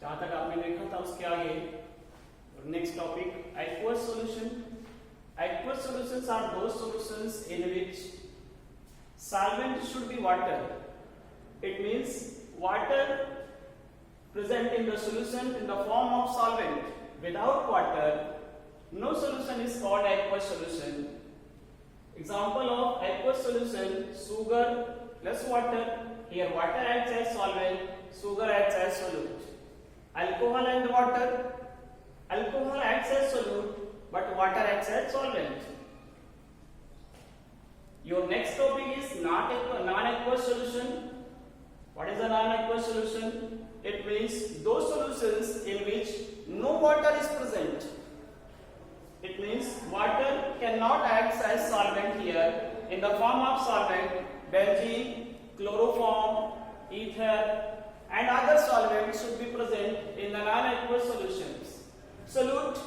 जहां तक आपने देखा था उसके आगे next topic aqueous solution. Aqueous solutions are those solutions in which solvent should be water. It means water present in the solution in the form of solvent. Without water, no solution is called aqueous solution. Example of aqueous solution: sugar plus water. Here water acts as solvent, sugar acts as solute. Alcohol and water. Alcohol acts as solute, but water acts as solvent. Your next topic is non-aqueous solution. What is a non-aqueous solution? It means those solutions in which no water is present. It means water cannot act as solvent here in the form of solvent. Benzene, chloroform, ether and other solvents should be present in the non-aqueous solutions. Solute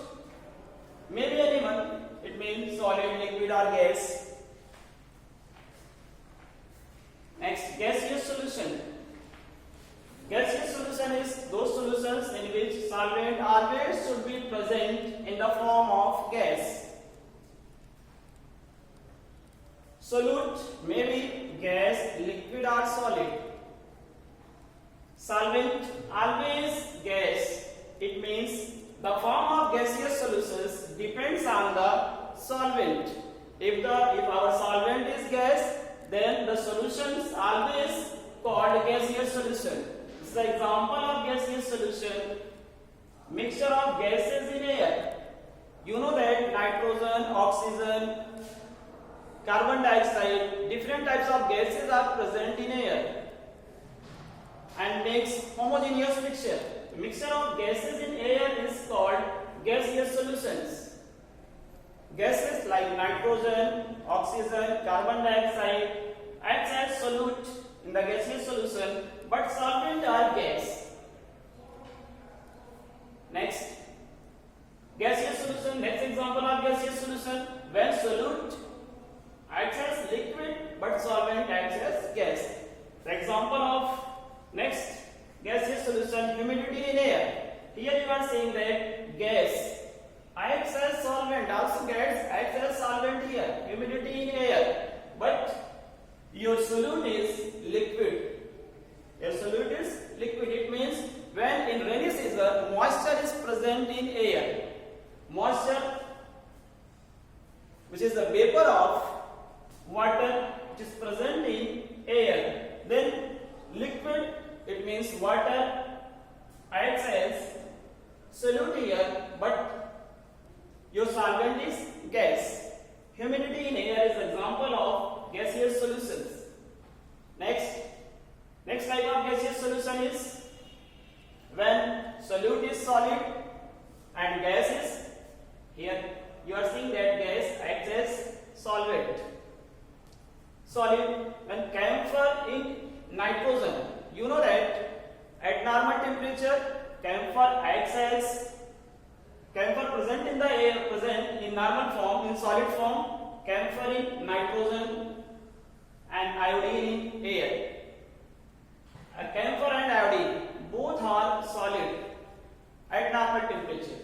may be anyone. It means solid, liquid or gas. Next, gaseous solution. Gaseous solution is those solutions in which solvent always should be present in the form of gas. Solute may be gas, liquid or solid. Solvent always gas. It means the form of gaseous solutions depends on the solvent. If our solvent is gas, then the solution is always called gaseous solution. This is the example of gaseous solution. Mixture of gases in air. You know that nitrogen, oxygen, carbon dioxide, different types of gases are present in air and makes homogeneous mixture. Mixture of gases in air is called gaseous solutions. Gases like nitrogen, oxygen, carbon dioxide acts as solute in the gaseous solution, but solvent are gas. Next, gaseous solution. Next example of gaseous solution: when solute acts as liquid, but solvent acts as gas. The example of next gaseous solution: humidity in air. Here you are saying that gas acts as solvent, also gas acts as solvent here, humidity in air, but your solute is liquid. Your solute is liquid. It means when in rainy season moisture is present in air, moisture which is the vapor of water which is present in air, then liquid, it means water acts as solute here, but your solvent is gas. Humidity in air is an example of gaseous solutions. Next type of gaseous solution is when solute is solid and gas is, here you are seeing that gas acts as solvent. Solid, when camphor in nitrogen, you know that at normal temperature camphor present in the air, present in normal form, in solid form, camphor in nitrogen and iodine in air. Camphor and iodine both are solid at normal temperature.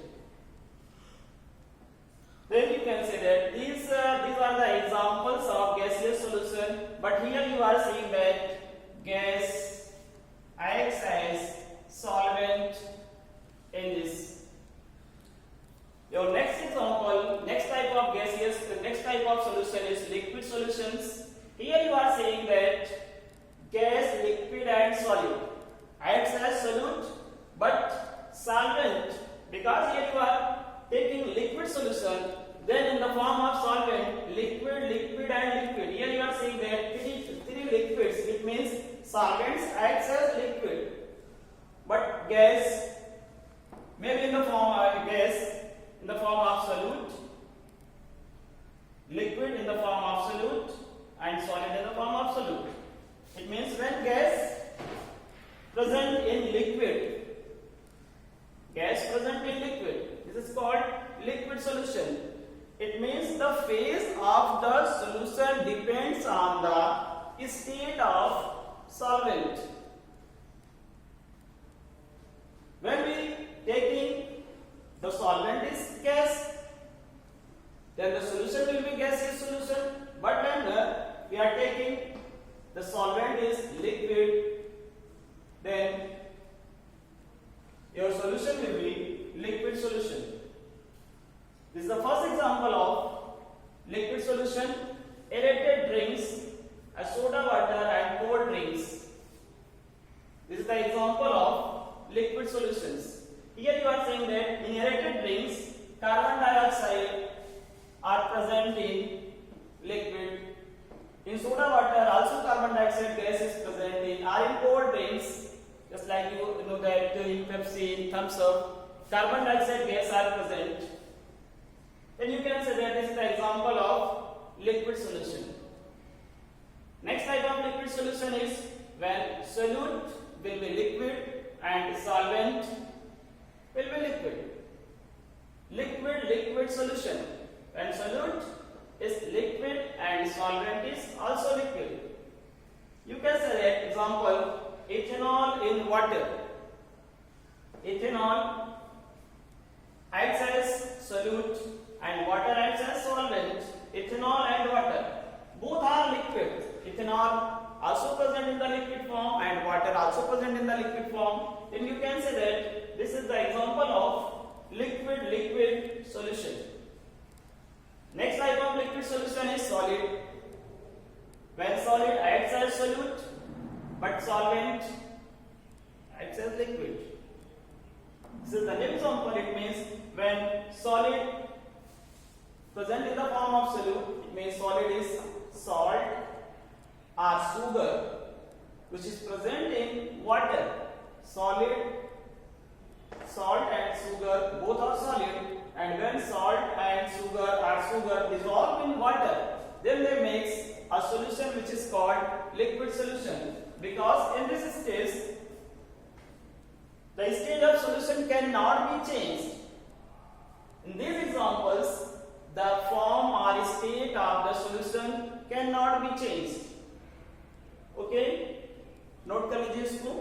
Then you can say that these are the examples of gaseous solution, but here you are seeing that gas acts as solvent in this. Your next example, next type of solution is liquid solutions. Here you are saying that gas, liquid and solid acts as solute but solvent, because here you are taking liquid solution, then in the form of solvent, liquid, liquid and liquid. Here you are saying that three liquids. It means solvents acts as liquid, but gas may be in the form of solute, liquid in the form of solute and solid in the form of solute. It means when gas present in liquid, this is called liquid solution. It means the phase of the solution depends on the state of solvent. When we example of liquid solutions. Here you are saying that in aerated drinks, carbon dioxide are present in liquid. In soda water, also carbon dioxide gas is present in. Or in cold drinks, just like you know that in Pepsi, in Thumbs Up, carbon dioxide gas are present. Then you can say that this is the example of liquid solution. Next type of liquid solution is when solute will be liquid and solvent will be liquid. Liquid solution. When solute is liquid and solvent is also liquid. You can say that example, ethanol in water. Ethanol acts as solute and water acts as solvent. Ethanol and water both are liquid. Ethanol also present in the liquid form and water also present in the liquid form. Then you can say that this is the example of liquid solution. Next type of liquid solution is solid. When solid acts as solute but solvent acts as liquid. This is the example. It means when solid present in the form of solute, it means solid is salt or sugar which is present in water. Solid, salt and sugar both are solid, and when salt and sugar dissolve in water, then they makes a solution which is called liquid solution, because in this stage the stage of solution cannot be changed. In these examples, the form or state of the solution cannot be changed. Okay, note कर लीजिए इसको.